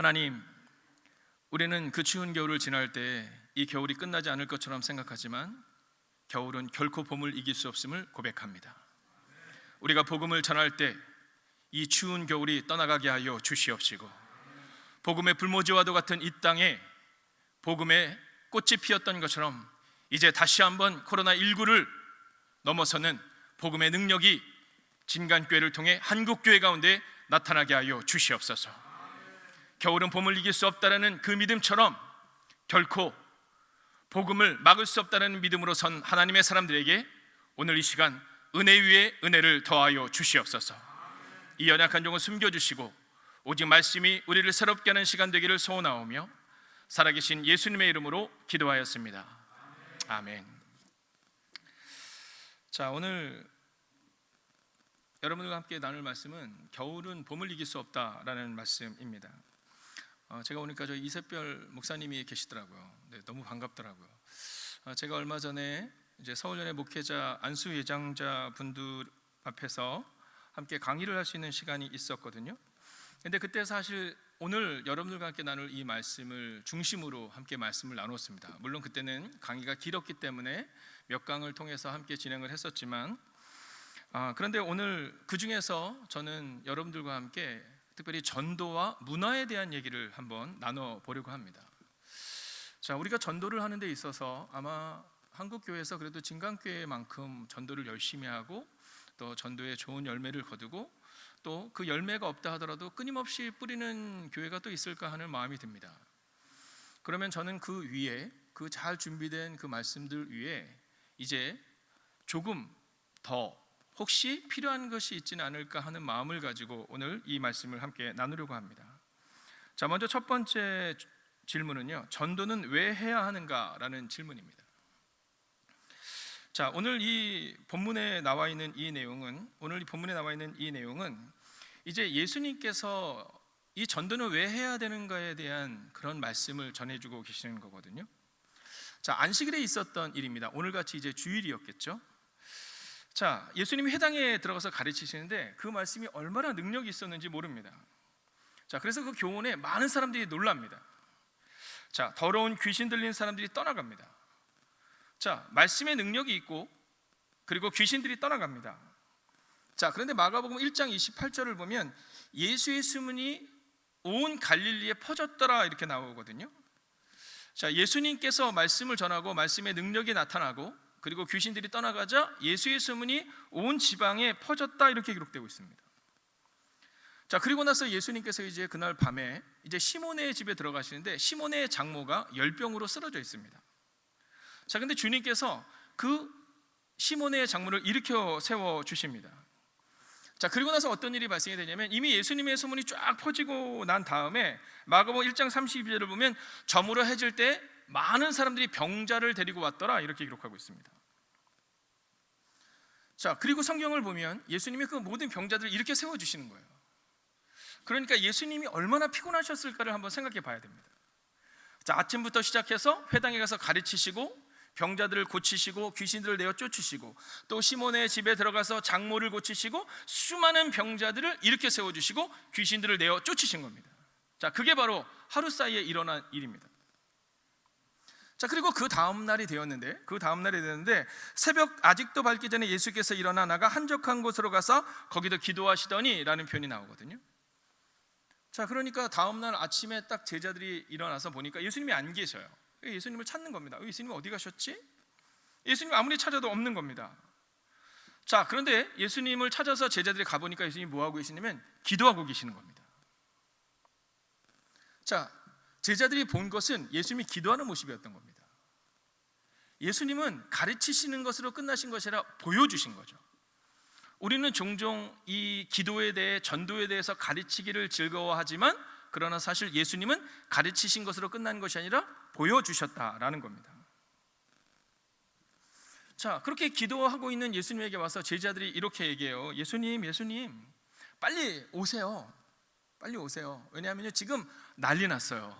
하나님, 우리는 그 추운 겨울을 지날 때 이 겨울이 끝나지 않을 것처럼 생각하지만 겨울은 결코 봄을 이길 수 없음을 고백합니다. 우리가 복음을 전할 때 이 추운 겨울이 떠나가게 하여 주시옵시고, 복음의 불모지와도 같은 이 땅에 복음의 꽃이 피었던 것처럼 이제 다시 한번 코로나19를 넘어서는 복음의 능력이 진간교회를 통해 한국교회 가운데 나타나게 하여 주시옵소서. 겨울은 봄을 이길 수 없다는 그 믿음처럼 결코 복음을 막을 수 없다는 믿음으로 선 하나님의 사람들에게 오늘 이 시간 은혜 위에 은혜를 더하여 주시옵소서. 이 연약한 종을 숨겨주시고 오직 말씀이 우리를 새롭게 하는 시간 되기를 소원하오며 살아계신 예수님의 이름으로 기도하였습니다. 아멘. 자, 오늘 여러분들과 함께 나눌 말씀은 겨울은 봄을 이길 수 없다라는 말씀입니다. 제가 오니까 저희 이세별 목사님이 계시더라고요. 네, 너무 반갑더라고요. 제가 얼마 전에 이제 서울연의 목회자 안수 예장자 분들 앞에서 함께 강의를 할 수 있는 시간이 있었거든요. 근데 그때 사실 오늘 여러분들과 함께 나눌 이 말씀을 중심으로 함께 말씀을 나눴습니다. 물론 그때는 강의가 길었기 때문에 몇 강을 통해서 함께 진행을 했었지만, 그런데 오늘 그 중에서 저는 여러분들과 함께 특별히 전도와 문화에 대한 얘기를 한번 나눠보려고 합니다. 자, 우리가 전도를 하는 데 있어서 아마 한국교회에서 그래도 진강교회만큼 전도를 열심히 하고 또 전도에 좋은 열매를 거두고 또 그 열매가 없다 하더라도 끊임없이 뿌리는 교회가 또 있을까 하는 마음이 듭니다. 그러면 저는 그 위에 그 잘 준비된 그 말씀들 위에 이제 조금 더 혹시 필요한 것이 있지는 않을까 하는 마음을 가지고 오늘 이 말씀을 함께 나누려고 합니다. 자, 먼저 첫 번째 질문은요, 전도는 왜 해야 하는가라는 질문입니다. 자, 오늘 이 본문에 나와 있는 이 내용은 이제 예수님께서 이 전도는 왜 해야 되는가에 대한 그런 말씀을 전해주고 계시는 거거든요. 자, 안식일에 있었던 일입니다. 오늘같이 이제 주일이었겠죠. 자, 예수님이 회당에 들어가서 가르치시는데 그 말씀이 얼마나 능력이 있었는지 모릅니다. 자, 그래서 그 교훈에 많은 사람들이 놀랍니다. 자, 더러운 귀신 들린 사람들이 떠나갑니다. 자, 말씀의 능력이 있고 그리고 귀신들이 떠나갑니다. 자, 그런데 마가복음 1장 28절을 보면 예수의 소문이 온 갈릴리에 퍼졌더라 이렇게 나오거든요. 자, 예수님께서 말씀을 전하고 말씀의 능력이 나타나고 그리고 귀신들이 떠나가자 예수의 소문이 온 지방에 퍼졌다 이렇게 기록되고 있습니다. 자, 그리고 나서 예수님께서 이제 그날 밤에 이제 시몬의 집에 들어가시는데 시몬의 장모가 열병으로 쓰러져 있습니다. 자, 근데 주님께서 그 시몬의 장모를 일으켜 세워 주십니다. 자, 그리고 나서 어떤 일이 발생이 되냐면 이미 예수님의 소문이 쫙 퍼지고 난 다음에 마가복음 1장 32절을 보면 저물어 해질 때 많은 사람들이 병자를 데리고 왔더라 이렇게 기록하고 있습니다. 자, 그리고 성경을 보면 예수님이 그 모든 병자들을 이렇게 세워주시는 거예요. 그러니까 예수님이 얼마나 피곤하셨을까를 한번 생각해 봐야 됩니다. 자, 아침부터 시작해서 회당에 가서 가르치시고 병자들을 고치시고 귀신들을 내어 쫓으시고 또 시몬의 집에 들어가서 장모를 고치시고 수많은 병자들을 이렇게 세워주시고 귀신들을 내어 쫓으신 겁니다. 자, 그게 바로 하루 사이에 일어난 일입니다. 자, 그리고 그 다음 날이 되었는데 새벽 아직도 밝기 전에 예수께서 일어나 나가 한적한 곳으로 가서 거기도 기도하시더니 라는 표현이 나오거든요. 자, 그러니까 다음 날 아침에 딱 제자들이 일어나서 보니까 예수님이 안 계셔요. 예수님을 찾는 겁니다. 예수님 어디 가셨지? 예수님 아무리 찾아도 없는 겁니다. 자, 그런데 예수님을 찾아서 제자들이 가보니까 예수님이 뭐하고 계시냐면 기도하고 계시는 겁니다. 자, 제자들이 본 것은 예수님이 기도하는 모습이었던 겁니다. 예수님은 가르치시는 것으로 끝나신 것이 아니라 보여주신 거죠. 우리는 종종 이 기도에 대해 전도에 대해서 가르치기를 즐거워하지만 그러나 사실 예수님은 가르치신 것으로 끝난 것이 아니라 보여주셨다라는 겁니다. 자, 그렇게 기도하고 있는 예수님에게 와서 제자들이 이렇게 얘기해요. 예수님 빨리 오세요. 왜냐하면 지금 난리 났어요.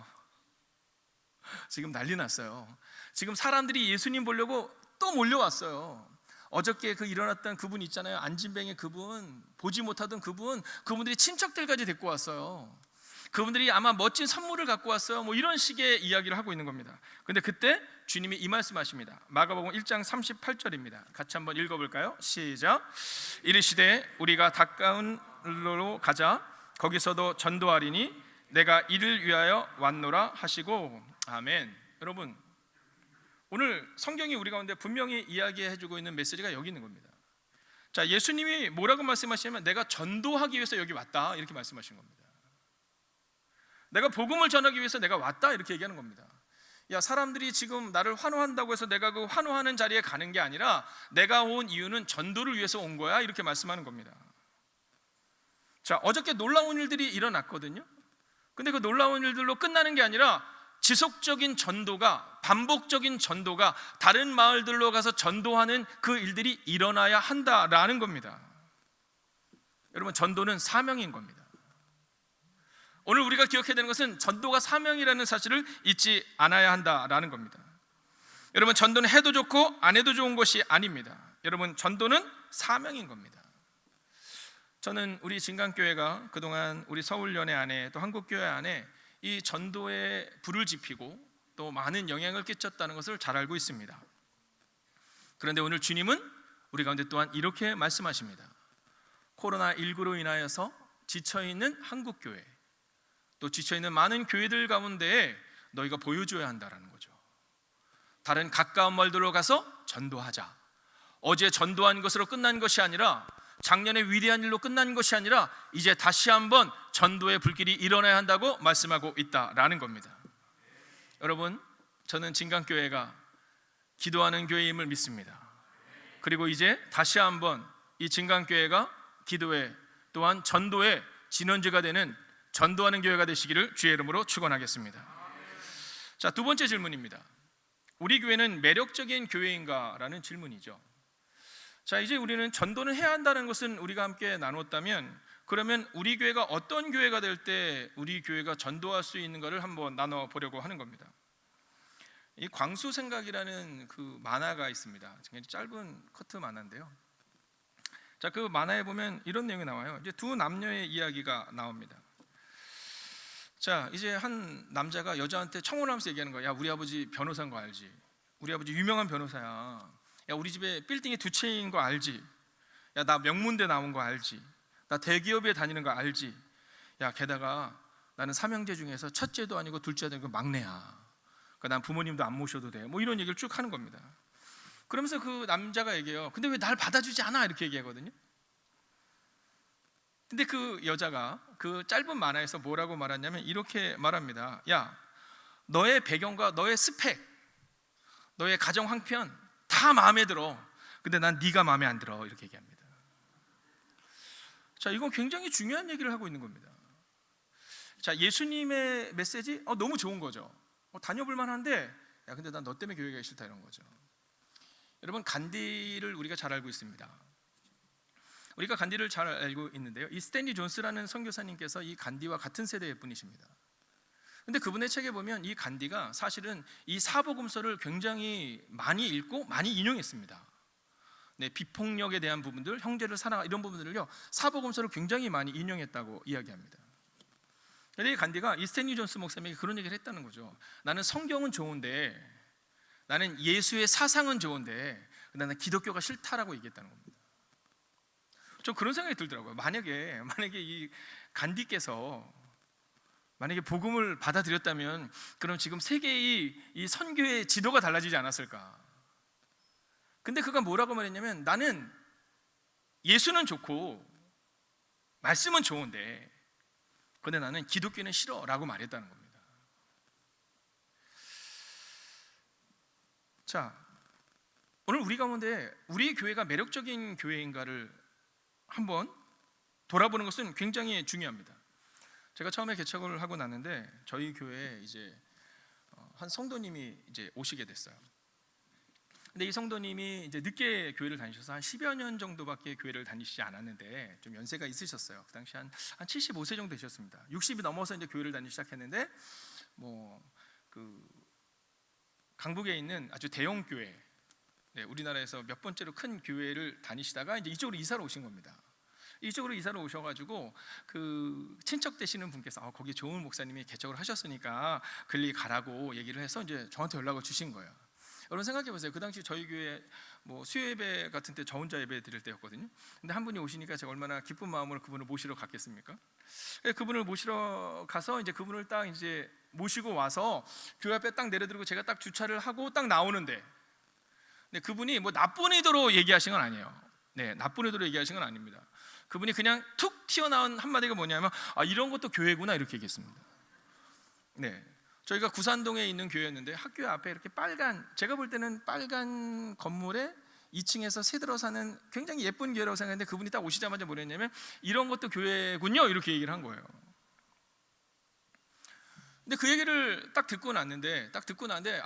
지금 사람들이 예수님 보려고 또 몰려왔어요. 어저께 그 일어났던 그분 있잖아요. 안진뱅의 그분, 보지 못하던 그분들이 친척들까지 데리고 왔어요. 그분들이 아마 멋진 선물을 갖고 왔어요. 뭐 이런 식의 이야기를 하고 있는 겁니다. 근데 그때 주님이 이 말씀하십니다. 마가복음 1장 38절입니다. 같이 한번 읽어볼까요? 시작. 이르시되 우리가 가까운 로 가자. 거기서도 전도하리니 내가 이를 위하여 왔노라 하시고. 아멘. 여러분, 오늘 성경이 우리 가운데 분명히 이야기해주고 있는 메시지가 여기 있는 겁니다. 자, 예수님이 뭐라고 말씀하시냐면 내가 전도하기 위해서 여기 왔다 이렇게 말씀하신 겁니다. 내가 복음을 전하기 위해서 내가 왔다 이렇게 얘기하는 겁니다. 야, 사람들이 지금 나를 환호한다고 해서 내가 그 환호하는 자리에 가는 게 아니라 내가 온 이유는 전도를 위해서 온 거야 이렇게 말씀하는 겁니다. 자, 어저께 놀라운 일들이 일어났거든요. 근데 그 놀라운 일들로 끝나는 게 아니라 지속적인 전도가, 반복적인 전도가 다른 마을들로 가서 전도하는 그 일들이 일어나야 한다라는 겁니다. 여러분, 전도는 사명인 겁니다. 오늘 우리가 기억해야 되는 것은 전도가 사명이라는 사실을 잊지 않아야 한다라는 겁니다. 여러분, 전도는 해도 좋고 안 해도 좋은 것이 아닙니다. 여러분, 전도는 사명인 겁니다. 저는 우리 진강교회가 그동안 우리 서울연회 안에 또 한국교회 안에 이 전도에 불을 지피고 또 많은 영향을 끼쳤다는 것을 잘 알고 있습니다. 그런데 오늘 주님은 우리 가운데 또한 이렇게 말씀하십니다. 코로나19로 인하여서 지쳐있는 한국교회, 또 지쳐있는 많은 교회들 가운데에 너희가 보여줘야 한다는 거죠. 다른 가까운 마을들로 가서 전도하자. 어제 전도한 것으로 끝난 것이 아니라, 작년에 위대한 일로 끝난 것이 아니라 이제 다시 한번 전도의 불길이 일어나야 한다고 말씀하고 있다라는 겁니다. 여러분, 저는 진강교회가 기도하는 교회임을 믿습니다. 그리고 이제 다시 한번 이 진강교회가 기도회 또한 전도의 진원지가 되는 전도하는 교회가 되시기를 주의 이름으로 축원하겠습니다. 자, 두 번째 질문입니다. 우리 교회는 매력적인 교회인가라는 질문이죠. 자, 이제 우리는 전도는 해야 한다는 것은 우리가 함께 나눴다면, 그러면 우리 교회가 어떤 교회가 될 때 우리 교회가 전도할 수 있는가를 한번 나눠보려고 하는 겁니다. 이 광수생각이라는 그 만화가 있습니다. 굉장히 짧은 커트 만화인데요. 자, 그 만화에 보면 이런 내용이 나와요. 이제 두 남녀의 이야기가 나옵니다. 자, 이제 한 남자가 여자한테 청혼하면서 얘기하는 거야. 야, 우리 아버지 변호사인 거 알지? 우리 아버지 유명한 변호사야. 야, 우리 집에 빌딩이 두 채인 거 알지? 야, 나 명문대 나온 거 알지? 나 대기업에 다니는 거 알지? 야, 게다가 나는 삼형제 중에서 첫째도 아니고 둘째도 아니고 막내야. 그러니까 난 부모님도 안 모셔도 돼. 뭐 이런 얘기를 쭉 하는 겁니다. 그러면서 그 남자가 얘기해요. 근데 왜 날 받아주지 않아? 이렇게 얘기하거든요. 근데 그 여자가 그 짧은 만화에서 뭐라고 말하냐면 이렇게 말합니다. 야, 너의 배경과 너의 스펙, 너의 가정 형편 다 마음에 들어. 근데 난 네가 마음에 안 들어. 이렇게 얘기합니다. 자, 이건 굉장히 중요한 얘기를 하고 있는 겁니다. 자, 예수님의 메시지 너무 좋은 거죠. 다녀볼 만한데, 야, 근데 난 너 때문에 교회 가기 싫다 이런 거죠. 여러분, 간디를 우리가 잘 알고 있습니다. 우리가 간디를 잘 알고 있는데요, 이 스탠리 존스라는 선교사님께서 이 간디와 같은 세대의 분이십니다. 근데 그분의 책에 보면 이 간디가 사실은 이 사복음서를 굉장히 많이 읽고 많이 인용했습니다. 네, 비폭력에 대한 부분들, 형제를 사랑 이런 부분들을요, 사복음서를 굉장히 많이 인용했다고 이야기합니다. 그런데 이 간디가 이 스탠리 존스 목사님에게 그런 얘기를 했다는 거죠. 나는 성경은 좋은데, 나는 예수의 사상은 좋은데 나는 기독교가 싫다라고 얘기했다는 겁니다. 저 그런 생각이 들더라고요. 만약에 이 간디께서 만약에 복음을 받아들였다면 그럼 지금 세계의 이 선교의 지도가 달라지지 않았을까? 근데 그가 뭐라고 말했냐면 나는 예수는 좋고 말씀은 좋은데 근데 나는 기독교는 싫어라고 말했다는 겁니다. 자, 오늘 우리 가운데 우리 교회가 매력적인 교회인가를 한번 돌아보는 것은 굉장히 중요합니다. 제가 처음에 개척을 하고 났는데 저희 교회에 이제 한 성도님이 이제 오시게 됐어요. 근데 이 성도님이 이제 늦게 교회를 다니셔서 한 10여 년 정도밖에 교회를 다니시지 않았는데 좀 연세가 있으셨어요. 그 당시 한 75세 정도 되셨습니다. 60이 넘어서 이제 교회를 다니기 시작했는데 그 강북에 있는 아주 대형 교회, 네, 우리나라에서 몇 번째로 큰 교회를 다니시다가 이제 이쪽으로 이사를 오신 겁니다. 이쪽으로 이사를 오셔가지고 그 친척 되시는 분께서 거기 좋은 목사님이 개척을 하셨으니까 글리 가라고 얘기를 해서 이제 저한테 연락을 주신 거예요. 여러분 생각해 보세요. 그 당시 저희 교회 뭐 수요 예배 같은 때 저 혼자 예배 드릴 때였거든요. 근데 한 분이 오시니까 제가 얼마나 기쁜 마음으로 그분을 모시러 갔겠습니까? 그분을 모시러 가서 이제 그분을 딱 이제 모시고 와서 교회 앞에 딱 내려드리고 제가 딱 주차를 하고 딱 나오는데, 근데 그분이 뭐 나쁜 의도로 얘기하신 건 아니에요. 네, 나쁜 의도로 얘기하신 건 아닙니다. 그분이 그냥 툭 튀어나온 한마디가 뭐냐면 이런 것도 교회구나 이렇게 얘기했습니다. 네, 저희가 구산동에 있는 교회였는데 학교 앞에 이렇게 빨간, 제가 볼 때는 빨간 건물에 2층에서 새들어 사는 굉장히 예쁜 교회라고 생각했는데 그분이 딱 오시자마자 뭐랬냐면 이런 것도 교회군요 이렇게 얘기를 한 거예요. 근데 그 얘기를 딱 듣고 났는데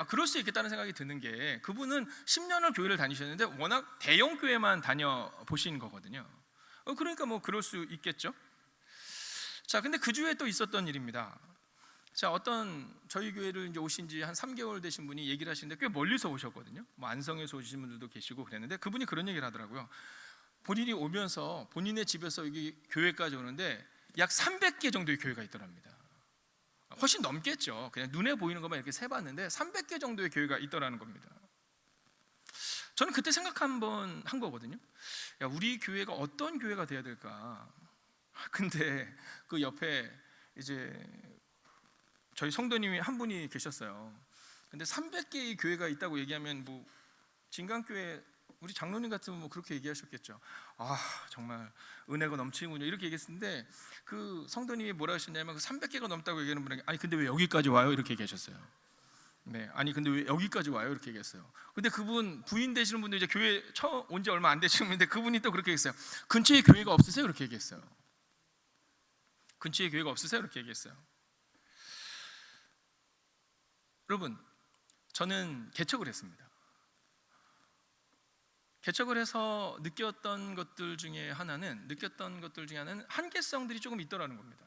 그럴 수 있겠다는 생각이 드는 게, 그분은 10년을 교회를 다니셨는데 워낙 대형 교회만 다녀보신 거거든요. 그러니까 뭐 그럴 수 있겠죠. 자, 근데 그 주에 또 있었던 일입니다. 자, 어떤 저희 교회를 이제 오신 지 한 3개월 되신 분이 얘기를 하시는데 꽤 멀리서 오셨거든요. 뭐 안성에서 오신 분들도 계시고 그랬는데 그분이 그런 얘기를 하더라고요. 본인이 오면서 본인의 집에서 여기 교회까지 오는데 약 300개 정도의 교회가 있더랍니다. 훨씬 넘겠죠. 그냥 눈에 보이는 것만 이렇게 세봤는데 300개 정도의 교회가 있더라는 겁니다. 저는 그때 생각 한번 한 거거든요. 야, 우리 교회가 어떤 교회가 돼야 될까? 근데 그 옆에 이제 저희 성도님이 한 분이 계셨어요. 근데 300개의 교회가 있다고 얘기하면 뭐 진강교회 우리 장로님 같으면 뭐 그렇게 얘기하셨겠죠. 정말 은혜가 넘치는군요 이렇게 얘기했는데, 그 성도님이 뭐라 하셨냐면 그 300개가 넘다고 얘기하는 분에게 아니 근데 왜 여기까지 와요 이렇게 얘기하셨어요. 네, 아니 근데 왜 여기까지 와요 이렇게 얘기했어요. 근데 그분 부인 되시는 분도 이제 교회 처음 온 지 얼마 안 되시는 분인데 그분이 또 그렇게 얘기했어요. 근처에 교회가 없으세요 이렇게 얘기했어요. 근처에 교회가 없으세요 이렇게 얘기했어요. 여러분, 저는 개척을 했습니다. 개척을 해서 느꼈던 것들 중에 하나는 한계성들이 조금 있더라는 겁니다.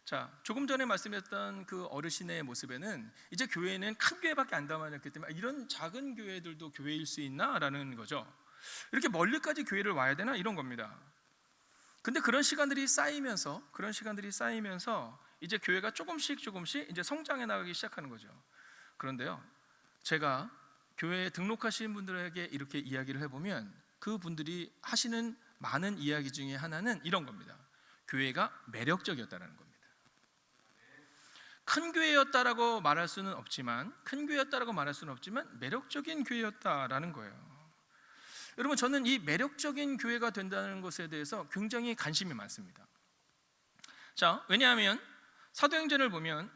자, 조금 전에 말씀했던 그 어르신의 모습에는 이제 교회는 큰 교회밖에 안 담아졌기 때문에 이런 작은 교회들도 교회일 수 있나라는 거죠. 이렇게 멀리까지 교회를 와야 되나 이런 겁니다. 근데 그런 시간들이 쌓이면서 이제 교회가 조금씩 이제 성장해 나가기 시작하는 거죠. 그런데요, 제가 교회에 등록하신 분들에게 이렇게 이야기를 해보면 그분들이 하시는 많은 이야기 중에 하나는 이런 겁니다. 교회가 매력적이었다는 겁니다. 큰 교회였다라고 말할 수는 없지만 매력적인 교회였다라는 거예요. 여러분, 저는 이 매력적인 교회가 된다는 것에 대해서 굉장히 관심이 많습니다. 자, 왜냐하면 사도행전을 보면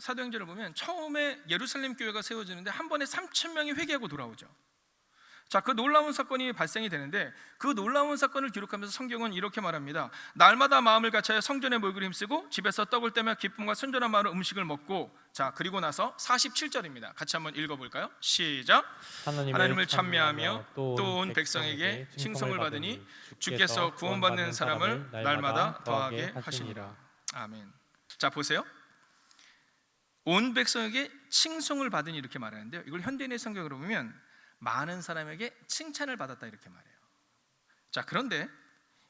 처음에 예루살렘 교회가 세워지는데 한 번에 3,000명이 회개하고 돌아오죠. 자, 그 놀라운 사건이 발생이 되는데 그 놀라운 사건을 기록하면서 성경은 이렇게 말합니다. 날마다 마음을 같이하여 성전에 모이기를 힘쓰고 집에서 떡을 떼며 기쁨과 순전한 마음으로 음식을 먹고, 자, 그리고 나서 47절입니다. 같이 한번 읽어볼까요? 시작. 하나님을 찬미하며 또 온 백성에게 칭송을 받으니 주께서 구원받는 사람을 날마다 더하게 하시니라. 아멘. 자, 보세요. 온 백성에게 칭송을 받으니 이렇게 말하는데요, 이걸 현대인의 성경으로 보면 많은 사람에게 칭찬을 받았다 이렇게 말해요. 자, 그런데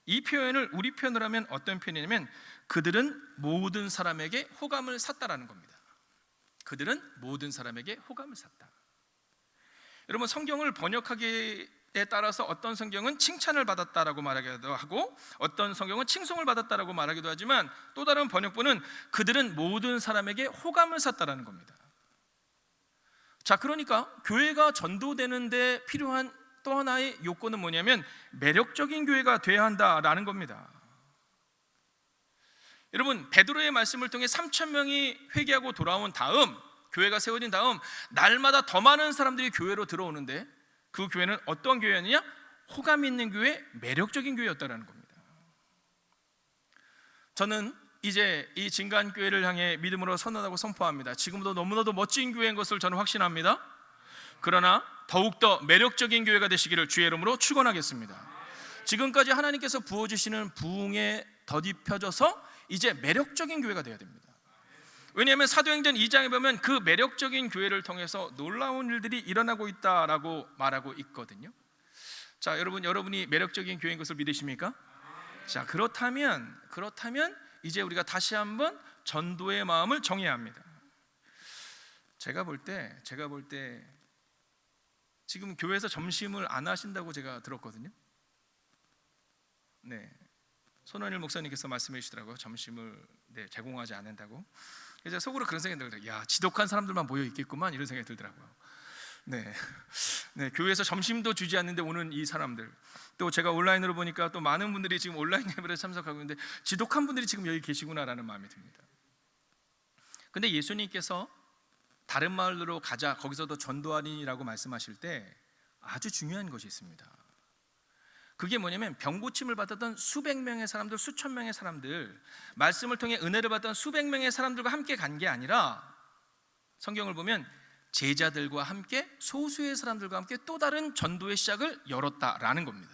이 표현을 우리 표현으로 하면 어떤 표현이냐면 그들은 모든 사람에게 호감을 샀다라는 겁니다. 그들은 모든 사람에게 호감을 샀다. 여러분, 성경을 번역하기에 따라서 어떤 성경은 칭찬을 받았다라고 말하기도 하고 어떤 성경은 칭송을 받았다라고 말하기도 하지만 또 다른 번역본은 그들은 모든 사람에게 호감을 샀다라는 겁니다. 자, 그러니까 교회가 전도되는데 필요한 또 하나의 요건은 뭐냐면 매력적인 교회가 돼야 한다라는 겁니다. 여러분, 베드로의 말씀을 통해 3,000명이 회개하고 돌아온 다음, 교회가 세워진 다음 날마다 더 많은 사람들이 교회로 들어오는데 그 교회는 어떤 교회였느냐? 호감 있는 교회, 매력적인 교회였다라는 겁니다. 저는 이제 이 진간교회를 향해 믿음으로 선언하고 선포합니다. 지금도 너무나도 멋진 교회인 것을 저는 확신합니다. 그러나 더욱더 매력적인 교회가 되시기를 주의 이름으로 축원하겠습니다. 지금까지 하나님께서 부어주시는 부흥에 덧입혀져서 이제 매력적인 교회가 되어야 됩니다. 왜냐하면 사도행전 2장에 보면 그 매력적인 교회를 통해서 놀라운 일들이 일어나고 있다라고 말하고 있거든요. 자, 여러분이 매력적인 교회인 것을 믿으십니까? 자, 그렇다면 이제 우리가 다시 한번 전도의 마음을 정해야 합니다. 제가 볼 때 지금 교회에서 점심을 안 하신다고 제가 들었거든요. 네, 손원일 목사님께서 말씀해 주시더라고요. 점심을 제공하지 않는다고. 그래서 속으로 그런 생각이 들더라고요. 야, 지독한 사람들만 모여 있겠구만, 이런 생각이 들더라고요. 네, 교회에서 점심도 주지 않는데 오는 이 사람들, 또 제가 온라인으로 보니까 또 많은 분들이 지금 온라인 예배에 참석하고 있는데 지독한 분들이 지금 여기 계시구나라는 마음이 듭니다. 근데 예수님께서 다른 마을로 가자, 거기서도 전도하리라고 말씀하실 때 아주 중요한 것이 있습니다. 그게 뭐냐면 병 고침을 받았던 수백 명의 사람들, 수천 명의 사람들, 말씀을 통해 은혜를 받던 수백 명의 사람들과 함께 간 게 아니라, 성경을 보면 제자들과 함께, 소수의 사람들과 함께 또 다른 전도의 시작을 열었다라는 겁니다.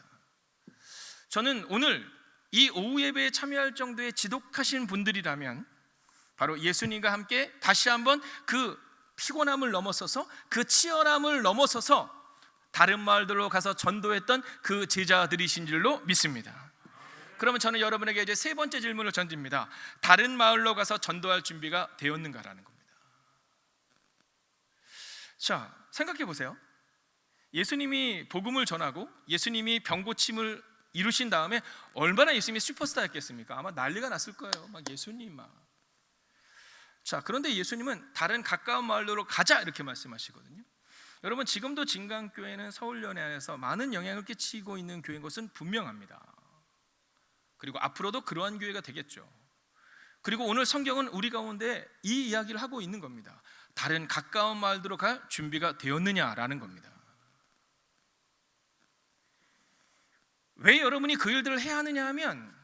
저는 오늘 이 오후 예배에 참여할 정도의 지독하신 분들이라면 바로 예수님과 함께 다시 한번 그 피곤함을 넘어서서, 그 치열함을 넘어서서 다른 마을들로 가서 전도했던 그 제자들이신 줄로 믿습니다. 그러면 저는 여러분에게 이제 세 번째 질문을 던집니다. 다른 마을로 가서 전도할 준비가 되었는가라는 겁니다. 자, 생각해 보세요. 예수님이 복음을 전하고 예수님이 병 고침을 이루신 다음에 얼마나 예수님이 슈퍼스타였겠습니까? 아마 난리가 났을 거예요. 막 예수님 막. 자, 그런데 예수님은 다른 가까운 마을로 가자 이렇게 말씀하시거든요. 여러분, 지금도 진강교회는 서울연회 안에서 많은 영향을 끼치고 있는 교회인 것은 분명합니다. 그리고 앞으로도 그러한 교회가 되겠죠. 그리고 오늘 성경은 우리 가운데 이 이야기를 하고 있는 겁니다. 다른 가까운 마을로 갈 준비가 되었느냐라는 겁니다. 왜 여러분이 그 일들을 해야 하느냐 하면,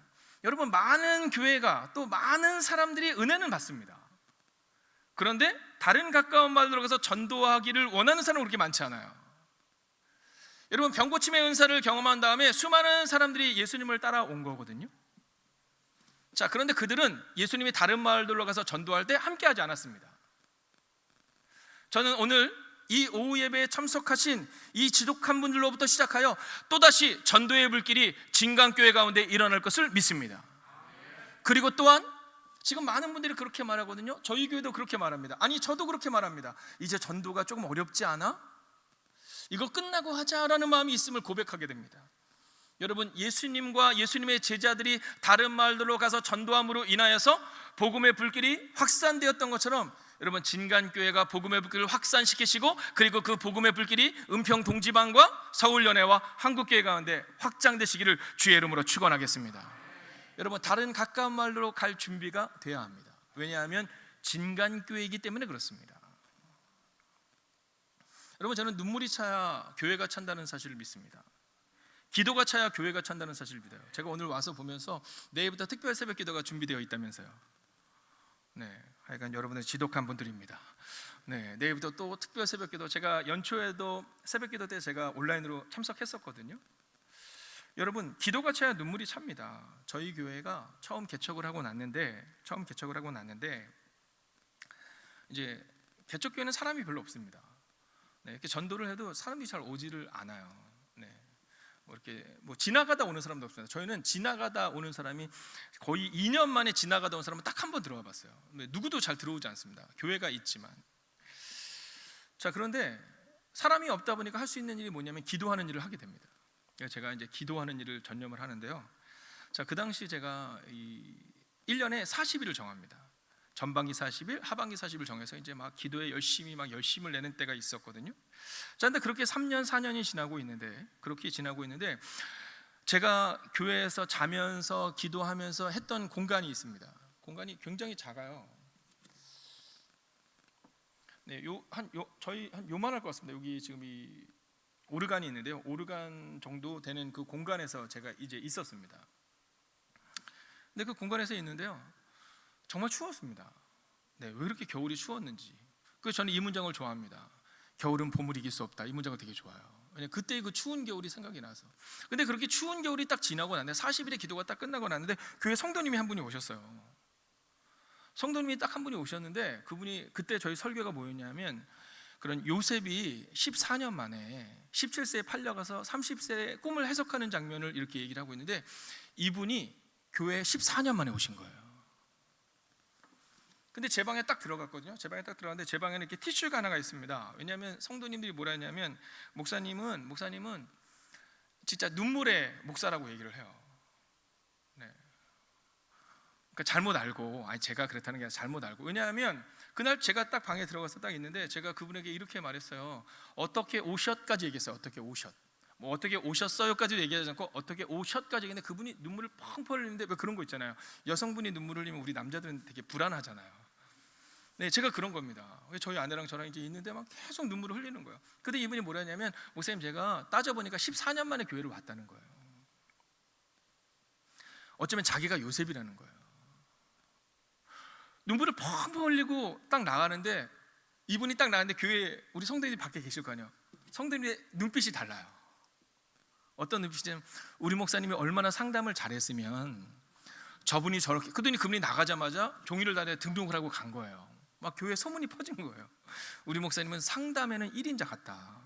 여러분, 많은 교회가 또 많은 사람들이 은혜는 받습니다. 그런데 다른 가까운 마을로 가서 전도하기를 원하는 사람은 그렇게 많지 않아요. 여러분, 병 고침의 은사를 경험한 다음에 수많은 사람들이 예수님을 따라온 거거든요. 자, 그런데 그들은 예수님이 다른 마을들로 가서 전도할 때 함께하지 않았습니다. 저는 오늘 이 오후 예배에 참석하신 이 지독한 분들로부터 시작하여 또다시 전도의 불길이 진강교회 가운데 일어날 것을 믿습니다. 그리고 또한 지금 많은 분들이 그렇게 말하거든요. 저희 교회도 그렇게 말합니다. 아니, 저도 그렇게 말합니다. 이제 전도가 조금 어렵지 않아? 이거 끝나고 하자라는 마음이 있음을 고백하게 됩니다. 여러분, 예수님과 예수님의 제자들이 다른 마을들로 가서 전도함으로 인하여서 복음의 불길이 확산되었던 것처럼, 여러분, 진간교회가 복음의 불길을 확산시키시고, 그리고 그 복음의 불길이 은평 동지방과 서울연회와 한국교회 가운데 확장되시기를 주의 이름으로 축원하겠습니다. 여러분, 다른 가까운 마을로 갈 준비가 돼야 합니다. 왜냐하면 진간교회이기 때문에 그렇습니다. 여러분, 저는 눈물이 차야 교회가 찬다는 사실을 믿습니다. 기도가 차야 교회가 찬다는 사실을 믿어요. 제가 오늘 와서 보면서 내일부터 특별 새벽 기도가 준비되어 있다면서요. 네, 하여간 여러분들 지독한 분들입니다. 네, 내일부터 또 특별 새벽 기도, 제가 연초에도 새벽 기도 때 제가 온라인으로 참석했었거든요. 여러분, 기도가 차야 눈물이 찹니다. 저희 교회가 처음 개척을 하고 났는데 이제 개척교회는 사람이 별로 없습니다. 네, 이렇게 전도를 해도 사람들이 잘 오지를 않아요. 네, 이렇게 지나가다 오는 사람도 없습니다. 저희는 지나가다 오는 사람이 거의 2년 만에 지나가다 온 사람은 딱 한 번 들어와 봤어요. 누구도 잘 들어오지 않습니다. 교회가 있지만. 자, 그런데 사람이 없다 보니까 할 수 있는 일이 뭐냐면 기도하는 일을 하게 됩니다. 제가 이제 기도하는 일을 전념을 하는데요. 자, 그 당시 제가 1년에 40일을 정합니다. 전반기 40일, 하반기 40일 정해서 이제 막 기도에 열심히 열심을 내는 때가 있었거든요. 자, 근데 그렇게 3년, 4년이 지나고 있는데 제가 교회에서 자면서 기도하면서 했던 공간이 있습니다. 공간이 굉장히 작아요. 네, 저희 한 요만할 것 같습니다. 여기 지금 이 오르간이 있는데요. 오르간 정도 되는 그 공간에서 제가 이제 있었습니다. 근데 그 공간에서 있는데요, 정말 추웠습니다. 네, 왜 이렇게 겨울이 추웠는지. 그래서 저는 이 문장을 좋아합니다. 겨울은 봄을 이길 수 없다. 이 문장을 되게 좋아해요. 왜냐면 그때 그 추운 겨울이 생각이 나서. 근데 그렇게 추운 겨울이 딱 지나고 났는데 40일의 기도가 딱 끝나고 났는데 교회 성도님이 한 분이 오셨어요. 성도님이 딱 한 분이 오셨는데, 그분이 그때 저희 설교가 뭐였냐면, 그런 요셉이 14년 만에 17세에 팔려가서 30세의 꿈을 해석하는 장면을 이렇게 얘기를 하고 있는데, 이분이 교회에 14년 만에 오신 거예요. 근데 제 방에 딱 들어갔거든요. 제 방에 딱 들어갔는데 제 방에는 이렇게 티슈가 하나가 있습니다. 왜냐하면 성도님들이 뭐라 했냐면 목사님은 진짜 눈물의 목사라고 얘기를 해요. 네. 그러니까 잘못 알고, 제가 그렇다는 게 아니라 잘못 알고. 왜냐하면 그날 제가 딱 방에 들어가서 딱 있는데 제가 그분에게 이렇게 말했어요. 어떻게 오셨까지 얘기했어요. 어떻게 오셨. 뭐 어떻게 오셨어요까지도 얘기하지 않고 어떻게 오셨까지 얘기했는데 그분이 눈물을 펑펑 흘리는데 왜 그런 거 있잖아요. 여성분이 눈물을 흘리면 우리 남자들은 되게 불안하잖아요. 네, 제가 그런 겁니다. 저희 아내랑 저랑 이제 있는데 막 계속 눈물을 흘리는 거예요. 근데 이분이 뭐라 했냐면 목사님 제가 따져보니까 14년 만에 교회를 왔다는 거예요. 어쩌면 자기가 요셉이라는 거예요. 눈물을 펑펑 흘리고 딱 나가는데 이분이 딱 나갔는데 교회 우리 성도님이 밖에 계실 거 아니에요. 성도님의 눈빛이 달라요. 어떤 눈빛이냐면 우리 목사님이 얼마나 상담을 잘했으면 저분이 저렇게 그분이 나가자마자 종이를 다려 등록을 하고 간 거예요. 막 교회 소문이 퍼진 거예요. 우리 목사님은 상담에는 1인자 같다.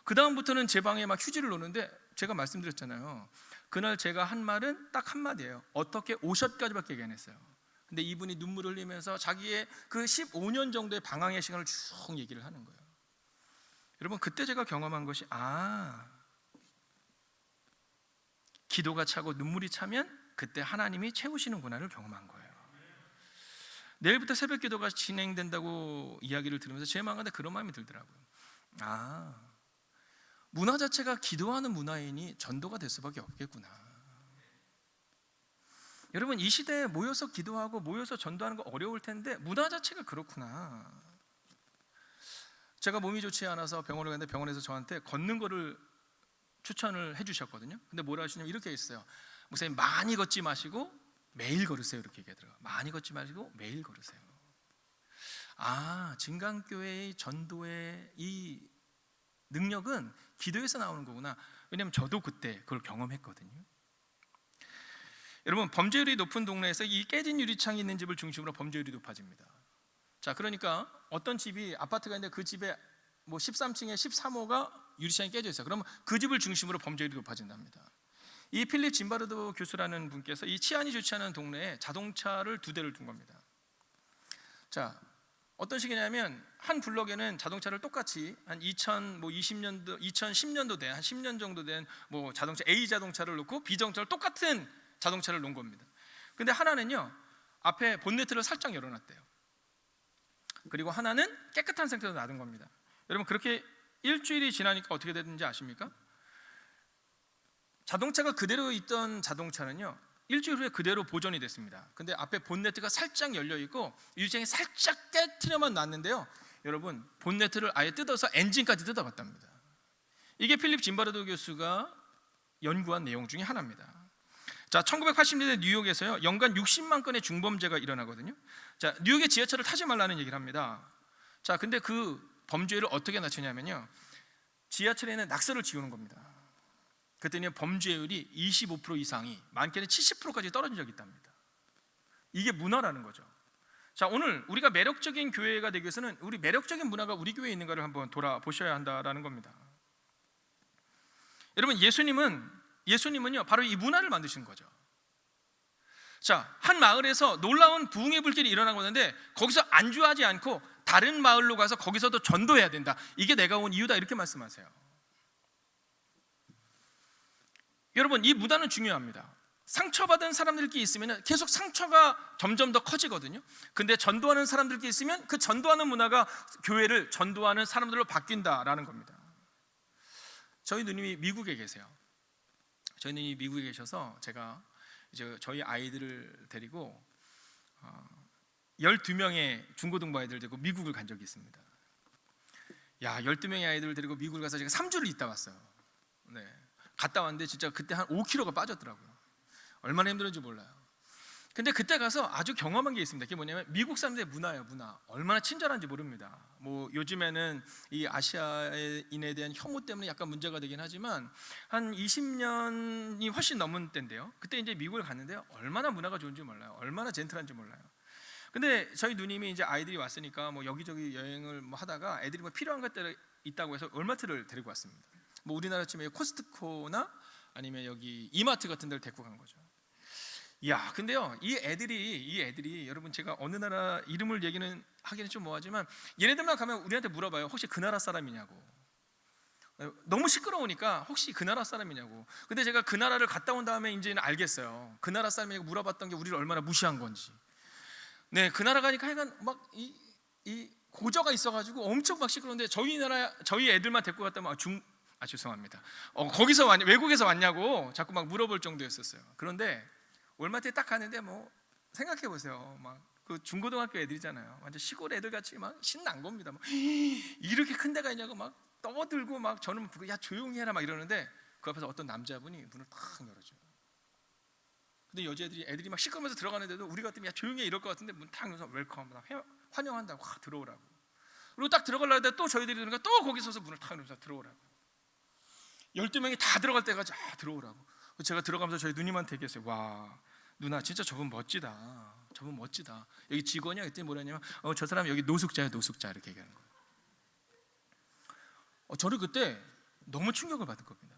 그 다음부터는 제 방에 막 휴지를 놓는데 제가 말씀드렸잖아요. 그날 제가 한 말은 딱 한마디예요. 어떻게 오셨까지밖에 얘기 안 했어요. 근데 이분이 눈물을 흘리면서 자기의 그 15년 정도의 방황의 시간을 쭉 얘기를 하는 거예요. 여러분 그때 제가 경험한 것이 기도가 차고 눈물이 차면 그때 하나님이 채우시는구나를 경험한 거예요. 내일부터 새벽 기도가 진행된다고 이야기를 들으면서 제 마음에 그런 마음이 들더라고요. 문화 자체가 기도하는 문화이니 전도가 될 수밖에 없겠구나. 여러분 이 시대에 모여서 기도하고 모여서 전도하는 거 어려울 텐데 문화 자체가 그렇구나. 제가 몸이 좋지 않아서 병원을 갔는데 병원에서 저한테 걷는 거를 추천을 해주셨거든요. 근데 뭐라 하시냐면 이렇게 했어요. 목사님 많이 걷지 마시고 매일 걸으세요. 이렇게 얘기하더라고요. 많이 걷지 마시고 매일 걸으세요. 진강교회의 전도의 이 능력은 기도에서 나오는 거구나. 왜냐하면 저도 그때 그걸 경험했거든요. 여러분 범죄율이 높은 동네에서 이 깨진 유리창이 있는 집을 중심으로 범죄율이 높아집니다. 자, 그러니까 어떤 집이 아파트가 있는데 그 집에 뭐 13층에 13호가 유리창이 깨져 있어요. 그러면 그 집을 중심으로 범죄율이 높아진답니다. 이 필립 짐바르도 교수라는 분께서 이 치안이 좋지 않은 동네에 자동차를 2대를 둔 겁니다. 자, 어떤 식이냐면 한 블럭에는 자동차를 똑같이 한 2010년도 된 한 10년 정도 된 뭐 자동차 A 자동차를 놓고 B 자동차를 똑같은 자동차를 놓은 겁니다. 근데 하나는요 앞에 본네트를 살짝 열어놨대요. 그리고 하나는 깨끗한 상태로 놔둔 겁니다. 여러분 그렇게 일주일이 지나니까 어떻게 되는지 아십니까? 자동차가 그대로 있던 자동차는요 일주일 후에 그대로 보존이 됐습니다. 근데 앞에 본네트가 살짝 열려있고 유리창이 살짝 깨트려만 놨는데요, 여러분 본네트를 아예 뜯어서 엔진까지 뜯어봤답니다. 이게 필립 짐바르도 교수가 연구한 내용 중에 하나입니다. 자, 1980년대 뉴욕에서요 연간 60만 건의 중범죄가 일어나거든요. 자, 뉴욕의 지하철을 타지 말라는 얘기를 합니다. 자, 근데 그 범죄를 어떻게 낮추냐면요 지하철에는 낙서를 지우는 겁니다. 그랬더니 범죄율이 25% 이상이 많게는 70%까지 떨어진 적이 있답니다. 이게 문화라는 거죠. 자, 오늘 우리가 매력적인 교회가 되기 위해서는 우리 매력적인 문화가 우리 교회에 있는가를 한번 돌아보셔야 한다라는 겁니다. 여러분 예수님은요 바로 이 문화를 만드신 거죠. 자, 한 마을에서 놀라운 부흥의 불길이 일어난 건데 거기서 안주하지 않고 다른 마을로 가서 거기서도 전도해야 된다. 이게 내가 온 이유다 이렇게 말씀하세요. 여러분 이 문화는 중요합니다. 상처받은 사람들끼리 있으면 계속 상처가 점점 더 커지거든요. 근데 전도하는 사람들끼리 있으면 그 전도하는 문화가 교회를 전도하는 사람들로 바뀐다라는 겁니다. 저희 누님이 미국에 계세요. 저희 누님이 미국에 계셔서 제가 이제 저희 아이들을 데리고 12명의 중고등부 아이들을 데리고 미국을 간 적이 있습니다. 12명의 아이들을 데리고 미국을 가서 제가 3주를 있다 왔어요. 네. 갔다 왔는데 진짜 그때 한 5kg가 빠졌더라고요. 얼마나 힘들었는지 몰라요. 근데 그때 가서 아주 경험한 게 있습니다. 그게 뭐냐면 미국 사람들의 문화예요. 문화. 얼마나 친절한지 모릅니다. 뭐 요즘에는 이 아시아인에 대한 혐오 때문에 약간 문제가 되긴 하지만 한 20년이 훨씬 넘은 때인데요. 그때 이제 미국을 갔는데요. 얼마나 문화가 좋은지 몰라요. 얼마나 젠틀한지 몰라요. 근데 저희 누님이 이제 아이들이 왔으니까 뭐 여기저기 여행을 뭐 하다가 애들이 뭐 필요한 것들이 있다고 해서 월마트를 데리고 왔습니다. 뭐 우리나라 치면 코스트코나 아니면 여기 이마트 같은 데를 데리고 간 거죠. 야, 근데요, 이 애들이 여러분, 제가 어느 나라 이름을 얘기는 하기는 좀 뭐하지만 얘네들만 가면 우리한테 물어봐요. 혹시 그 나라 사람이냐고. 너무 시끄러우니까 혹시 그 나라 사람이냐고. 근데 제가 그 나라를 갔다 온 다음에 이제는 알겠어요. 그 나라 사람이냐고 물어봤던 게 우리를 얼마나 무시한 건지. 네, 그 나라 가니까 하여간 막 이 고저가 있어가지고 엄청 막 시끄러운데 저희 애들만 데리고 갔다면 죄송합니다. 거기서 외국에서 왔냐고 자꾸 막 물어볼 정도였었어요. 그런데 월마트에 딱 가는데 뭐 생각해 보세요. 막 그 중고등학교 애들이잖아요. 완전 시골 애들 같이 막 신난 겁니다. 막 이렇게 큰 데가 있냐고 막 떠들고 막 저는 야 조용히 해라 막 이러는데 그 앞에서 어떤 남자분이 문을 탁 열어줘요. 근데 애들이 막 시끄러면서 들어가는데도 우리 같으면 야 조용히 해 이럴 것 같은데 문 탁 열어서 웰컴 환영한다고 들어오라고. 그리고 딱 들어가려고 하는데 또 저희들이 들으니까 또 거기 서서 문을 탁 열면서 들어오라고. 12명이 다 들어갈 때까지 들어오라고. 제가 들어가면서 저희 누님한테 얘기했어요. 와, 누나 진짜 저분 멋지다. 저분 멋지다. 여기 직원이야? 그때 뭐라냐면 저 사람 여기 노숙자야, 노숙자 이렇게 얘기하는 거예요. 저는 그때 너무 충격을 받은 겁니다.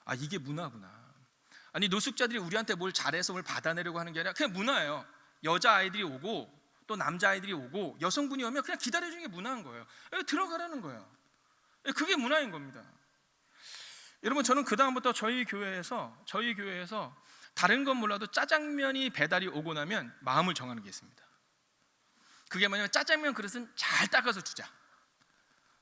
아, 이게 문화구나. 아니, 노숙자들이 우리한테 뭘 잘해서 뭘 받아내려고 하는 게 아니라 그냥 문화예요. 여자 아이들이 오고 또 남자 아이들이 오고 여성분이 오면 그냥 기다려주는 게 문화인 거예요. 들어가라는 거예요. 그게 문화인 겁니다. 여러분, 저는 그 다음부터 저희 교회에서 다른 건 몰라도 짜장면이 배달이 오고 나면 마음을 정하는 게 있습니다. 그게 뭐냐면 짜장면 그릇은 잘 닦아서 주자.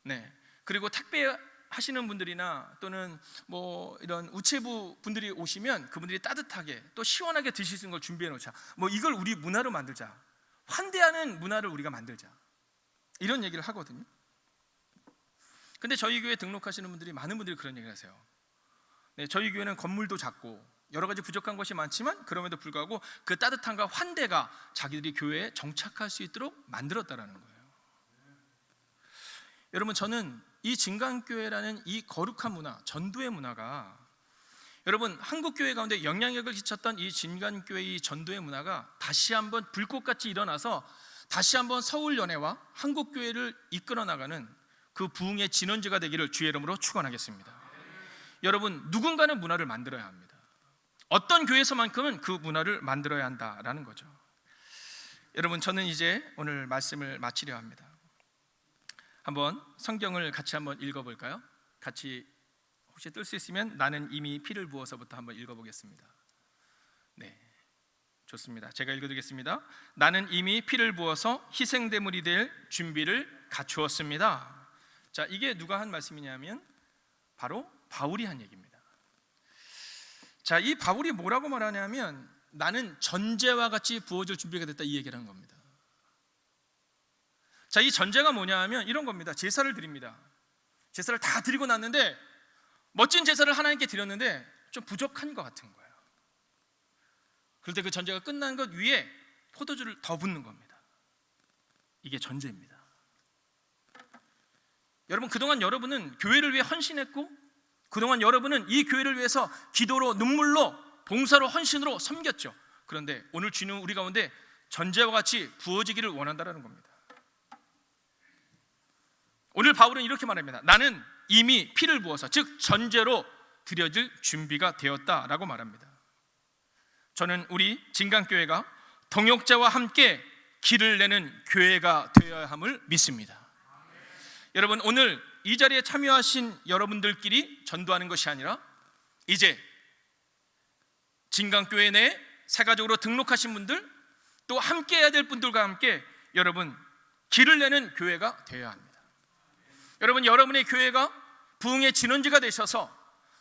네. 그리고 택배 하시는 분들이나 또는 뭐 이런 우체부 분들이 오시면 그분들이 따뜻하게 또 시원하게 드실 수 있는 걸 준비해 놓자. 뭐 이걸 우리 문화로 만들자. 환대하는 문화를 우리가 만들자. 이런 얘기를 하거든요. 근데 저희 교회 등록하시는 분들이 많은 분들이 그런 얘기를 하세요. 네, 저희 교회는 건물도 작고 여러 가지 부족한 것이 많지만 그럼에도 불구하고 그 따뜻함과 환대가 자기들이 교회에 정착할 수 있도록 만들었다라는 거예요. 여러분, 저는 이 진강교회라는 이 거룩한 문화, 전도의 문화가 여러분 한국 교회 가운데 영향력을 끼쳤던 이 진강교회의 전도의 문화가 다시 한번 불꽃같이 일어나서 다시 한번 서울 연회와 한국 교회를 이끌어 나가는 그 부흥의 진원지가 되기를 주의 이름으로 축원하겠습니다. 여러분, 누군가는 문화를 만들어야 합니다. 어떤 교회에서만큼은 그 문화를 만들어야 한다라는 거죠. 여러분, 저는 이제 오늘 말씀을 마치려 합니다. 한번 성경을 같이 한번 읽어볼까요? 같이 혹시 뜰 수 있으면 나는 이미 피를 부어서부터 한번 읽어보겠습니다. 네, 좋습니다. 제가 읽어드리겠습니다. 나는 이미 피를 부어서 희생제물이 될 준비를 갖추었습니다. 자, 이게 누가 한 말씀이냐면 바로 바울이 한 얘기입니다. 자, 이 바울이 뭐라고 말하냐면 나는 전제와 같이 부어질 준비가 됐다, 이 얘기를 한 겁니다. 자, 이 전제가 뭐냐 하면 이런 겁니다. 제사를 드립니다. 제사를 다 드리고 났는데 멋진 제사를 하나님께 드렸는데 좀 부족한 것 같은 거예요. 그럴 때 그 전제가 끝난 것 위에 포도주를 더 붓는 겁니다. 이게 전제입니다. 여러분, 그동안 여러분은 교회를 위해 헌신했고 그동안 여러분은 이 교회를 위해서 기도로, 눈물로, 봉사로, 헌신으로 섬겼죠. 그런데 오늘 주님은 우리 가운데 전제와 같이 부어지기를 원한다는 겁니다. 오늘 바울은 이렇게 말합니다. 나는 이미 피를 부어서, 즉 전제로 드려질 준비가 되었다라고 말합니다. 저는 우리 진강교회가 동역자와 함께 길을 내는 교회가 되어야 함을 믿습니다. 여러분, 오늘 이 자리에 참여하신 여러분들끼리 전도하는 것이 아니라 이제 진강교회 내에 새가족으로 등록하신 분들, 또 함께 해야 될 분들과 함께 여러분 길을 내는 교회가 되어야 합니다. 여러분, 여러분의 교회가 부흥의 진원지가 되셔서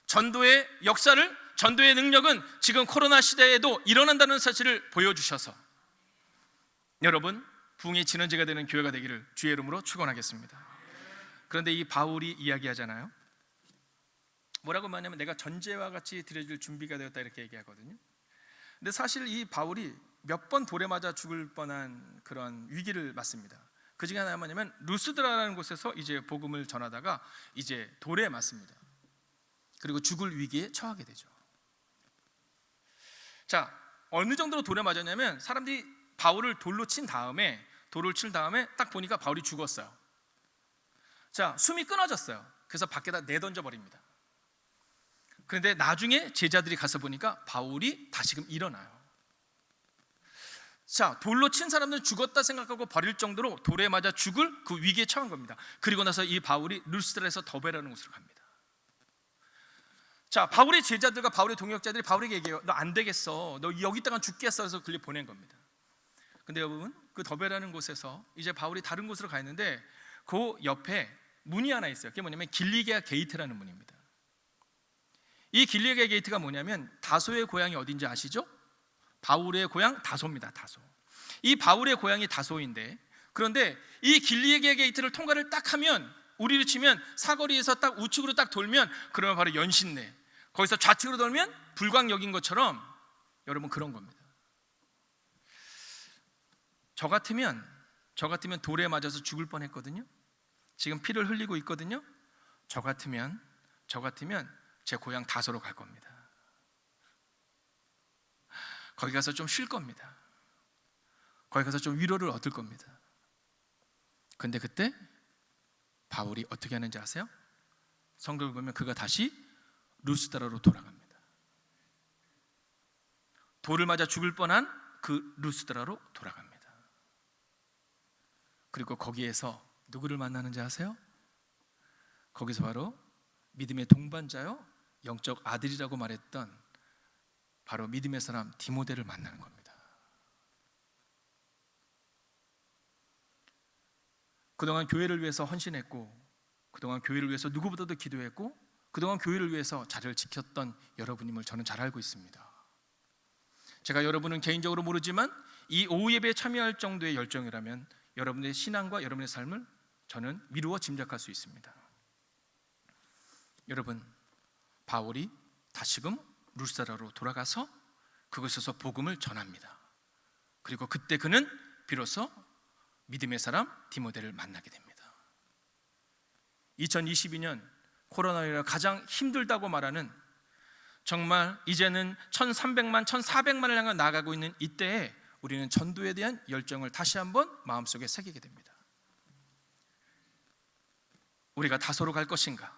전도의 역사를, 전도의 능력은 지금 코로나 시대에도 일어난다는 사실을 보여주셔서 여러분 부흥의 진원지가 되는 교회가 되기를 주의 이름으로 축원하겠습니다. 그런데 이 바울이 이야기하잖아요. 뭐라고 말하냐면 내가 전제와 같이 드려질 준비가 되었다 이렇게 얘기하거든요. 근데 사실 이 바울이 몇 번 돌에 맞아 죽을 뻔한 그런 위기를 맞습니다. 그 중에 하나가 뭐냐면 루스드라라는 곳에서 이제 복음을 전하다가 이제 돌에 맞습니다. 그리고 죽을 위기에 처하게 되죠. 자, 어느 정도로 돌에 맞았냐면 사람들이 바울을 돌을 친 다음에 딱 보니까 바울이 죽었어요. 자, 숨이 끊어졌어요. 그래서 밖에다 내던져 버립니다. 그런데 나중에 제자들이 가서 보니까 바울이 다시금 일어나요. 자, 돌로 친 사람들은 죽었다 생각하고 버릴 정도로 돌에 맞아 죽을 그 위기에 처한 겁니다. 그리고 나서 이 바울이 루스드라에서 더베라는 곳으로 갑니다. 자, 바울의 제자들과 바울의 동역자들이 바울에게 얘기해요. 너 안 되겠어, 너 여기 있다가 죽겠어 해서 그를 보낸 겁니다. 근데 여러분, 그 더베라는 곳에서 이제 바울이 다른 곳으로 가 있는데 그 옆에 문이 하나 있어요. 그게 뭐냐면 길리게아 게이트라는 문입니다. 이 길리게아 게이트가 뭐냐면 다소의 고향이 어딘지 아시죠? 바울의 고향 다소입니다. 다소. 이 바울의 고향이 다소인데, 그런데 이 길리게아 게이트를 통과를 딱 하면, 우리로 치면 사거리에서 딱 우측으로 딱 돌면 그러면 바로 연신내, 거기서 좌측으로 돌면 불광역인 것처럼 여러분 그런 겁니다. 저 같으면 돌에 맞아서 죽을 뻔했거든요. 지금 피를 흘리고 있거든요. 저 같으면 제 고향 다소로 갈 겁니다. 거기 가서 좀 쉴 겁니다. 거기 가서 좀 위로를 얻을 겁니다. 근데 그때 바울이 어떻게 하는지 아세요? 성경을 보면 그가 다시 루스드라로 돌아갑니다. 돌을 맞아 죽을 뻔한 그 루스드라로 돌아갑니다. 그리고 거기에서 누구를 만나는지 아세요? 거기서 바로 믿음의 동반자요, 영적 아들이라고 말했던 바로 믿음의 사람 디모데를 만나는 겁니다. 그동안 교회를 위해서 헌신했고, 그동안 교회를 위해서 누구보다도 기도했고, 그동안 교회를 위해서 자리를 지켰던 여러분임을 저는 잘 알고 있습니다. 제가 여러분은 개인적으로 모르지만 이 오후 예배에 참여할 정도의 열정이라면 여러분의 신앙과 여러분의 삶을 저는 미루어 짐작할 수 있습니다. 여러분, 바울이 다시금 루스드라로 돌아가서 그곳에서 복음을 전합니다. 그리고 그때 그는 비로소 믿음의 사람 디모데를 만나게 됩니다. 2022년 코로나19로 가장 힘들다고 말하는, 정말 이제는 1300만, 1400만을 향해 나아가고 있는 이때에 우리는 전도에 대한 열정을 다시 한번 마음속에 새기게 됩니다. 우리가 다소로 갈 것인가?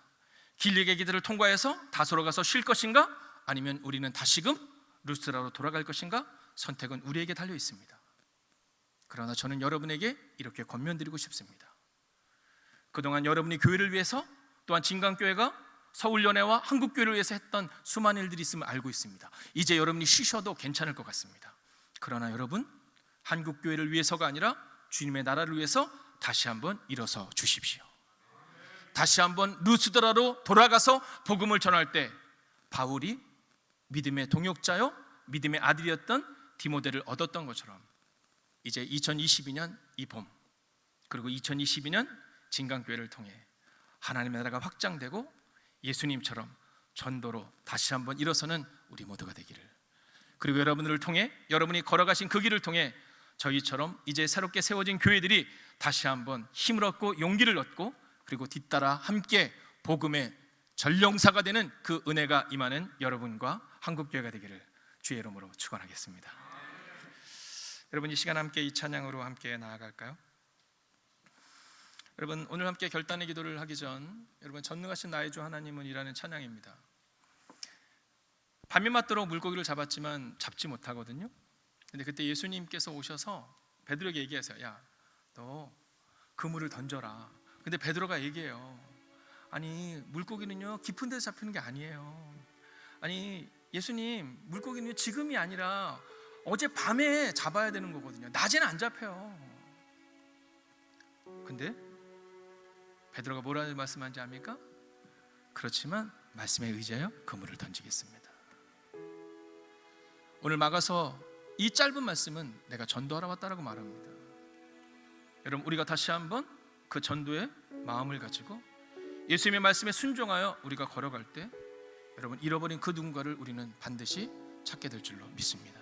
길리게 길들을 통과해서 다소로 가서 쉴 것인가? 아니면 우리는 다시금 루스드라로 돌아갈 것인가? 선택은 우리에게 달려 있습니다. 그러나 저는 여러분에게 이렇게 권면드리고 싶습니다. 그동안 여러분이 교회를 위해서, 또한 진강교회가 서울연회와 한국교회를 위해서 했던 수많은 일들이 있음을 알고 있습니다. 이제 여러분이 쉬셔도 괜찮을 것 같습니다. 그러나 여러분, 한국교회를 위해서가 아니라 주님의 나라를 위해서 다시 한번 일어서 주십시오. 다시 한번 루스드라로 돌아가서 복음을 전할 때 바울이 믿음의 동역자요, 믿음의 아들이었던 디모데를 얻었던 것처럼 이제 2022년 이 봄, 그리고 2022년 진강교회를 통해 하나님의 나라가 확장되고 예수님처럼 전도로 다시 한번 일어서는 우리 모두가 되기를, 그리고 여러분들을 통해, 여러분이 걸어가신 그 길을 통해 저희처럼 이제 새롭게 세워진 교회들이 다시 한번 힘을 얻고 용기를 얻고, 그리고 뒤따라 함께 복음의 전령사가 되는 그 은혜가 임하는 여러분과 한국교회가 되기를 주의 이름으로 축원하겠습니다. 여러분, 이 시간 함께 이 찬양으로 함께 나아갈까요? 여러분, 오늘 함께 결단의 기도를 하기 전 여러분, 전능하신 나의 주 하나님은 이라는 찬양입니다. 밤이 맞도록 물고기를 잡았지만 잡지 못하거든요. 근데 그때 예수님께서 오셔서 베드로에게 얘기하세요. 야, 너 그물을 던져라. 근데 베드로가 얘기해요. 아니, 물고기는요 깊은 데서 잡히는 게 아니에요. 아니, 예수님, 물고기는 지금이 아니라 어젯밤에 잡아야 되는 거거든요. 낮에는 안 잡혀요. 근데 베드로가 뭐라고 말씀하는지 압니까? 그렇지만 말씀에 의지하여 그물을 던지겠습니다. 오늘 막아서 이 짧은 말씀은 내가 전도하러 왔다라고 말합니다. 여러분, 우리가 다시 한번 그 전도의 마음을 가지고 예수님의 말씀에 순종하여 우리가 걸어갈 때 여러분, 잃어버린 그 누군가를 우리는 반드시 찾게 될 줄로 믿습니다.